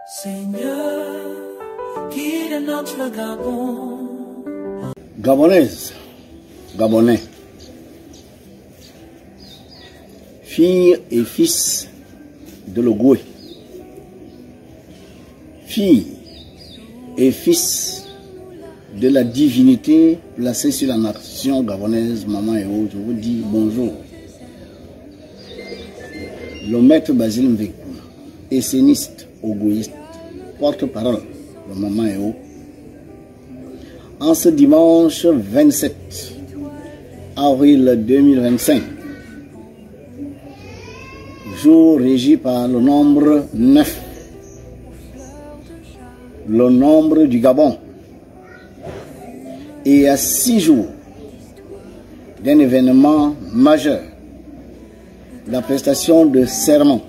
Seigneur, qui est notre Gabon. Gabonaise, Gabonais, filles et fils de l'Ogoué, filles et fils de la divinité placée sur la nation gabonaise, Maman Eo, je vous dis bonjour. Le maître Basile Mvekuna, esséniste, ogouiste, porte-parole de Maman Eo, en ce dimanche 27 avril 2025, jour régi par le nombre 9, le nombre du Gabon, et à 6 jours d'un événement majeur, la prestation de serment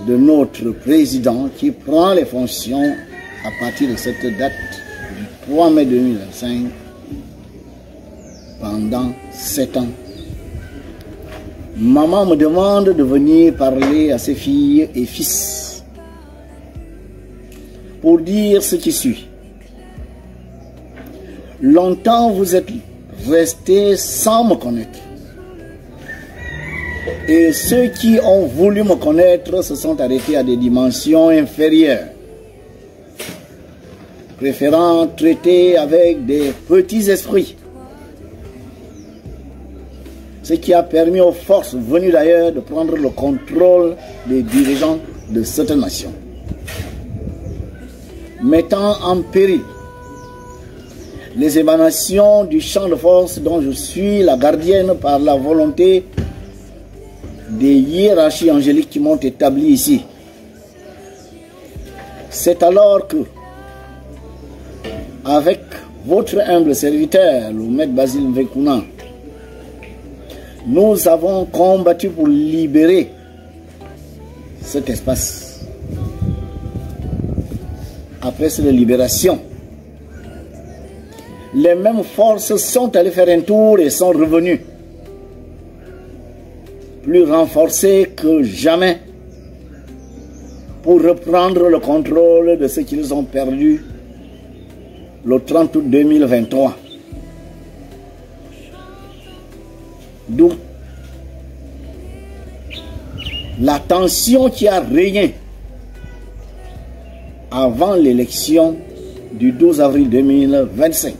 de notre président qui prend les fonctions à partir de cette date du 3 mai 2025 pendant 7 ans. Maman me demande de venir parler à ses filles et fils pour dire ce qui suit. Longtemps vous êtes restés sans me connaître. Et ceux qui ont voulu me connaître se sont arrêtés à des dimensions inférieures, préférant traiter avec des petits esprits. Ce qui a permis aux forces venues d'ailleurs de prendre le contrôle des dirigeants de cette nation, mettant en péril les émanations du champ de force dont je suis la gardienne par la volonté des hiérarchies angéliques qui m'ont établi ici. C'est alors que, avec votre humble serviteur, le maître Basile Mvekuna, nous avons combattu pour libérer cet espace. Après cette libération, les mêmes forces sont allées faire un tour et sont revenues, plus renforcés que jamais, pour reprendre le contrôle de ce qu'ils ont perdu le 30 août 2023. D'où la tension qui a régné avant l'élection du 12 avril 2025.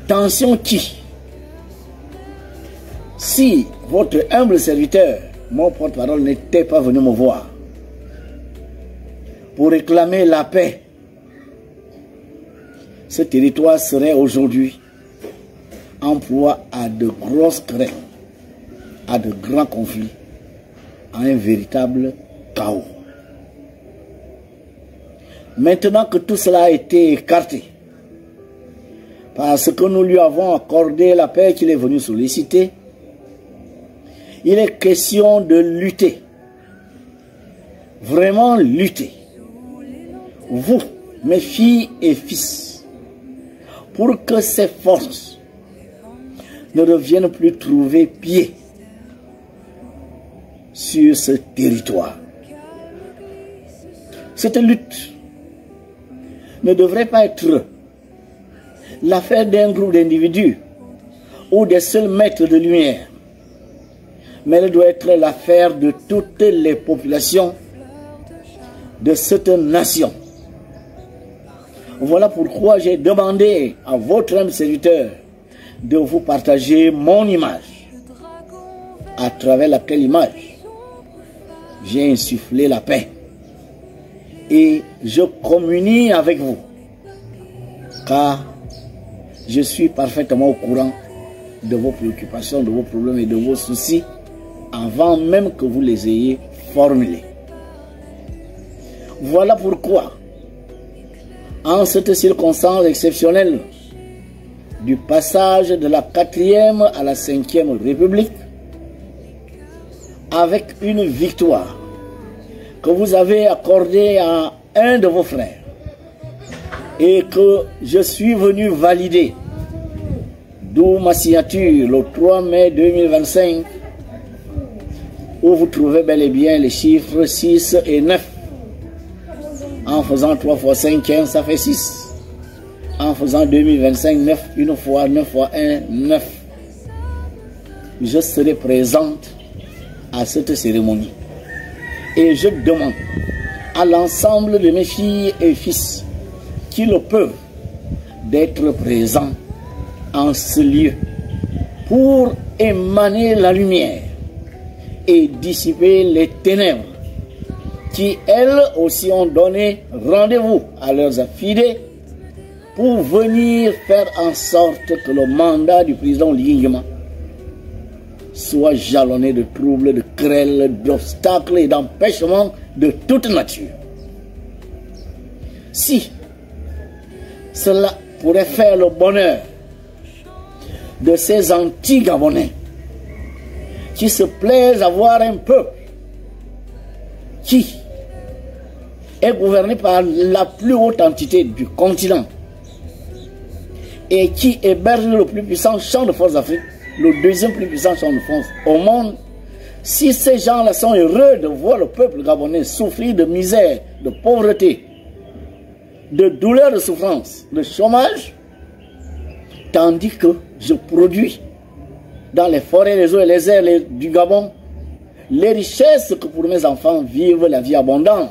Tension qui, si votre humble serviteur, mon porte-parole, n'était pas venu me voir pour réclamer la paix, ce territoire serait aujourd'hui en proie à de grosses craintes, à de grands conflits, à un véritable chaos. Maintenant que tout cela a été écarté, parce que nous lui avons accordé la paix qu'il est venu solliciter, il est question de lutter, vraiment lutter, vous, mes filles et fils, pour que ces forces ne reviennent plus trouver pied sur ce territoire. Cette lutte ne devrait pas être l'affaire d'un groupe d'individus ou des seuls maîtres de lumière, mais elle doit être l'affaire de toutes les populations de cette nation. Voilà pourquoi j'ai demandé à votre humble serviteur de vous partager mon image, à travers laquelle image j'ai insufflé la paix. Et je communie avec vous, car je suis parfaitement au courant de vos préoccupations, de vos problèmes et de vos soucis, avant même que vous les ayez formulés. Voilà pourquoi, en cette circonstance exceptionnelle du passage de la 4e à la 5e République, avec une victoire que vous avez accordée à un de vos frères et que je suis venu valider, d'où ma signature le 3 mai 2025, où vous trouvez bel et bien les chiffres 6 et 9. En faisant 3 fois 5, 15, ça fait 6. En faisant 2025, 9, une fois 9 fois 1, 9. Je serai présente à cette cérémonie. Et je demande à l'ensemble de mes filles et fils qui le peuvent d'être présents en ce lieu pour émaner la lumière et dissiper les ténèbres qui, elles aussi, ont donné rendez-vous à leurs affidés pour venir faire en sorte que le mandat du président Nguema soit jalonné de troubles, de querelles, d'obstacles et d'empêchements de toute nature. Si cela pourrait faire le bonheur de ces anti-Gabonais qui se plaisent à voir un peuple qui est gouverné par la plus haute entité du continent et qui héberge le plus puissant champ de force d'Afrique, le deuxième plus puissant champ de force au monde, si ces gens-là sont heureux de voir le peuple gabonais souffrir de misère, de pauvreté, de douleur, de souffrance, de chômage, tandis que je produis dans les forêts, les eaux et les airs du Gabon les richesses que pour mes enfants vivent la vie abondante,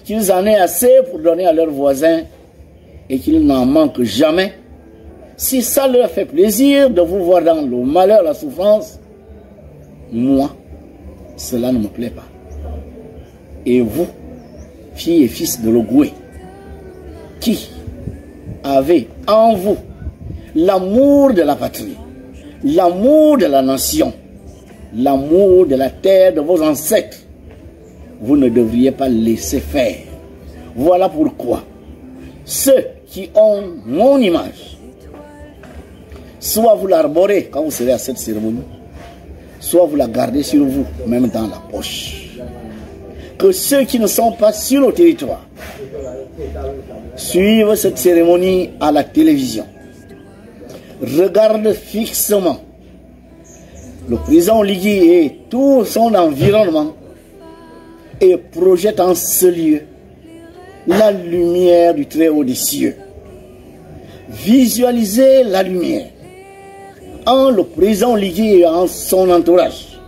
qu'ils en aient assez pour donner à leurs voisins et qu'ils n'en manquent jamais. Si ça leur fait plaisir de vous voir dans le malheur, la souffrance, moi, cela ne me plaît pas. Et vous, filles et fils de l'Ogoué, qui avez en vous l'amour de la patrie, l'amour de la nation, l'amour de la terre de vos ancêtres, vous ne devriez pas laisser faire. Voilà pourquoi ceux qui ont mon image, soit vous l'arborez quand vous serez à cette cérémonie, soit vous la gardez sur vous, même dans la poche. Que ceux qui ne sont pas sur le territoire suivent cette cérémonie à la télévision, regardent fixement le président Oligui et tout son environnement et projettent en ce lieu la lumière du Très-Haut des cieux. Visualisez la lumière en le président Oligui et en son entourage.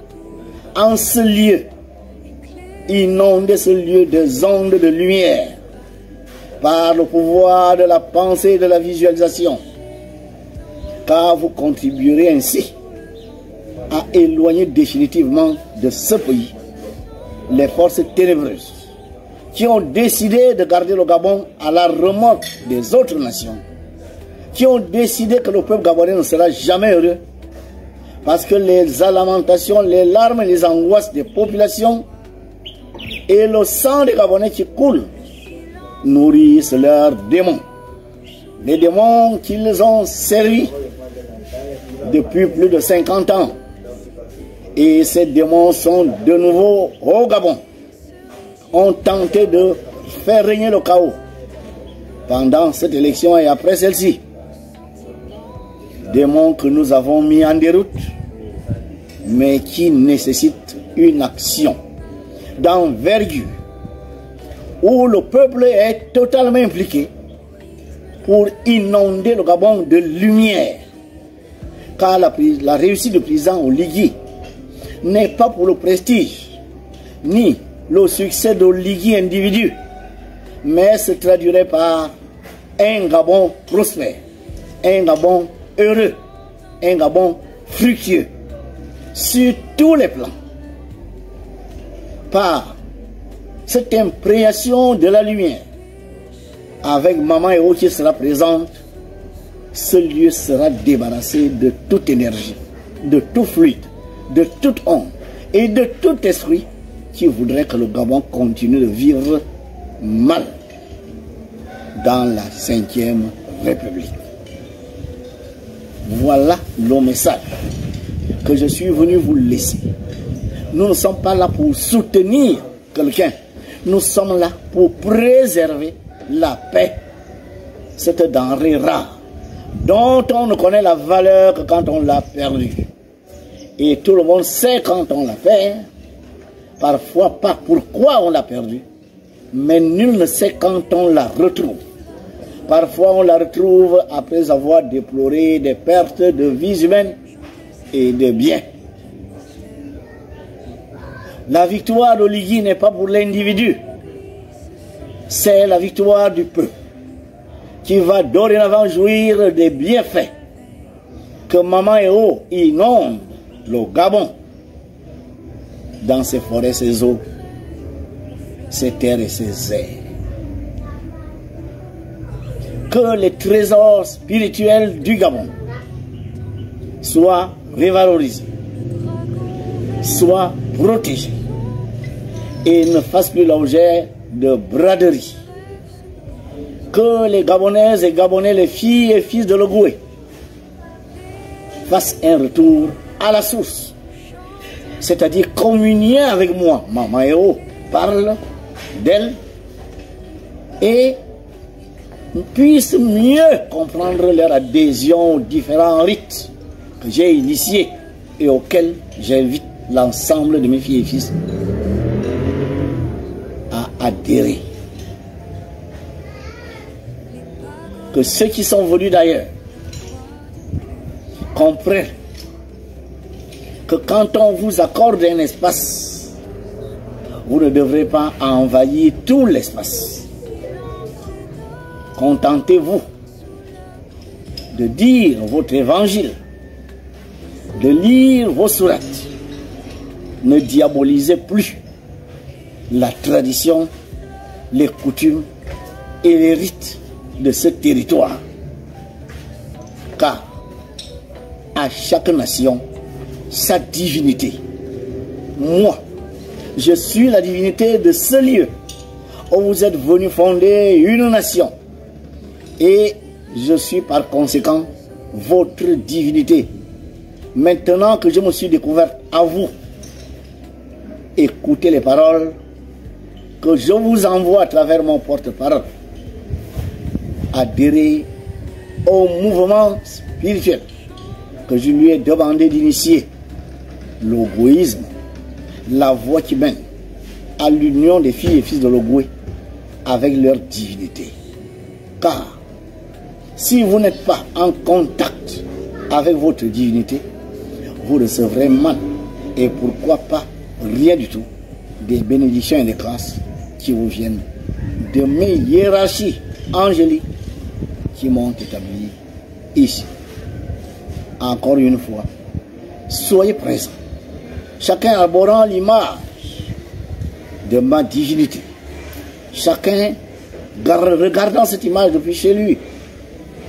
En ce lieu, inondez ce lieu des ondes de lumière par le pouvoir de la pensée et de la visualisation, car vous contribuerez ainsi à éloigner définitivement de ce pays les forces ténébreuses qui ont décidé de garder le Gabon à la remorque des autres nations, qui ont décidé que le peuple gabonais ne sera jamais heureux, parce que les lamentations, les larmes et les angoisses des populations et le sang des Gabonais qui coule nourrissent leurs démons. Les démons qu'ils ont servis depuis plus de 50 ans. Et ces démons sont de nouveau au Gabon, ont tenté de faire régner le chaos pendant cette élection et après celle-ci. Démons que nous avons mis en déroute, mais qui nécessitent une action d'envergure, où le peuple est totalement impliqué pour inonder le Gabon de lumière. Car la réussite du président Oligui n'est pas pour le prestige, ni le succès d'Oligui individu, mais se traduirait par un Gabon prospère, un Gabon heureux, un Gabon fructueux, sur tous les plans. Par cette imprégnation de la lumière, avec Maman Eo qui sera présente, ce lieu sera débarrassé de toute énergie, de tout fluide, de toute onde et de tout esprit qui voudrait que le Gabon continue de vivre mal dans la 5e République. Voilà le message que je suis venu vous laisser. Nous ne sommes pas là pour soutenir quelqu'un. Nous sommes là pour préserver la paix, cette denrée rare dont on ne connaît la valeur que quand on l'a perdue. Et tout le monde sait quand on la perd parfois pas pourquoi on l'a perdue, mais nul ne sait quand on la retrouve. Parfois on la retrouve après avoir déploré des pertes de vies humaines et de biens. La victoire d'Oligui n'est pas pour l'individu, c'est la victoire du peuple qui va dorénavant jouir des bienfaits que Maman Eo inonde le Gabon dans ses forêts, ses eaux, ses terres et ses airs. Que les trésors spirituels du Gabon soient revalorisés, soient protégés et ne fassent plus l'objet de braderie. Que les Gabonaises et Gabonais, les filles et fils de Logoué, fassent un retour à la source, c'est-à-dire communier avec moi. Maman Eo parle d'elle et puissent mieux comprendre leur adhésion aux différents rites que j'ai initiés et auxquels j'invite l'ensemble de mes filles et fils à adhérer. Que ceux qui sont venus d'ailleurs comprennent que quand on vous accorde un espace, vous ne devrez pas envahir tout l'espace. Contentez-vous de dire votre évangile, de lire vos sourates. Ne diabolisez plus la tradition, les coutumes et les rites de ce territoire. Car à chaque nation, sa divinité. Moi, je suis la divinité de ce lieu où vous êtes venu fonder une nation. Et je suis par conséquent votre divinité. Maintenant que je me suis découvert à vous, écoutez les paroles que je vous envoie à travers mon porte-parole. Adhérez au mouvement spirituel que je lui ai demandé d'initier, l'Ogouisme, la voie qui mène à l'union des filles et fils de l'Ogoué avec leur divinité. Car si vous n'êtes pas en contact avec votre divinité, vous recevrez mal, et pourquoi pas rien du tout, des bénédictions et des grâces qui vous viennent de mes hiérarchies angéliques qui m'ont établi ici. Encore une fois, soyez présents, chacun arborant l'image de ma divinité, chacun regardant cette image depuis chez lui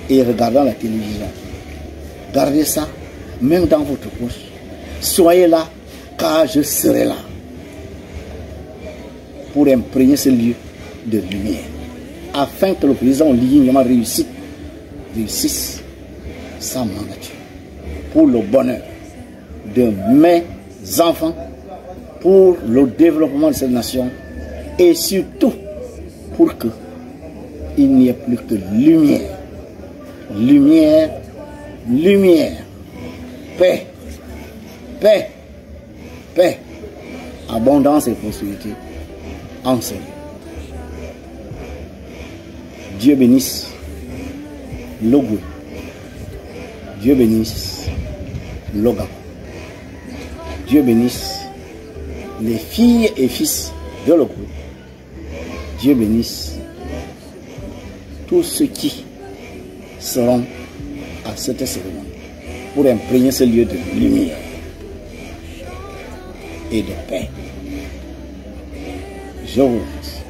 et regardant la télévision. Gardez ça même dans votre poche. Soyez là, car je serai là pour imprégner ce lieu de lumière, afin que le président lignement réussisse sa mandature pour le bonheur de mes enfants, pour le développement de cette nation et surtout pour que il n'y ait plus que lumière, lumière, lumière, paix, paix, paix, abondance et prospérité en ce lieu. Dieu bénisse l'Ogoué, Dieu bénisse l'Ogabon, Dieu bénisse les filles et fils de l'Ogoué, Dieu bénisse tous ceux qui seront à cette cérémonie pour imprégner ce lieu de lumière et de paix. Je vous remercie.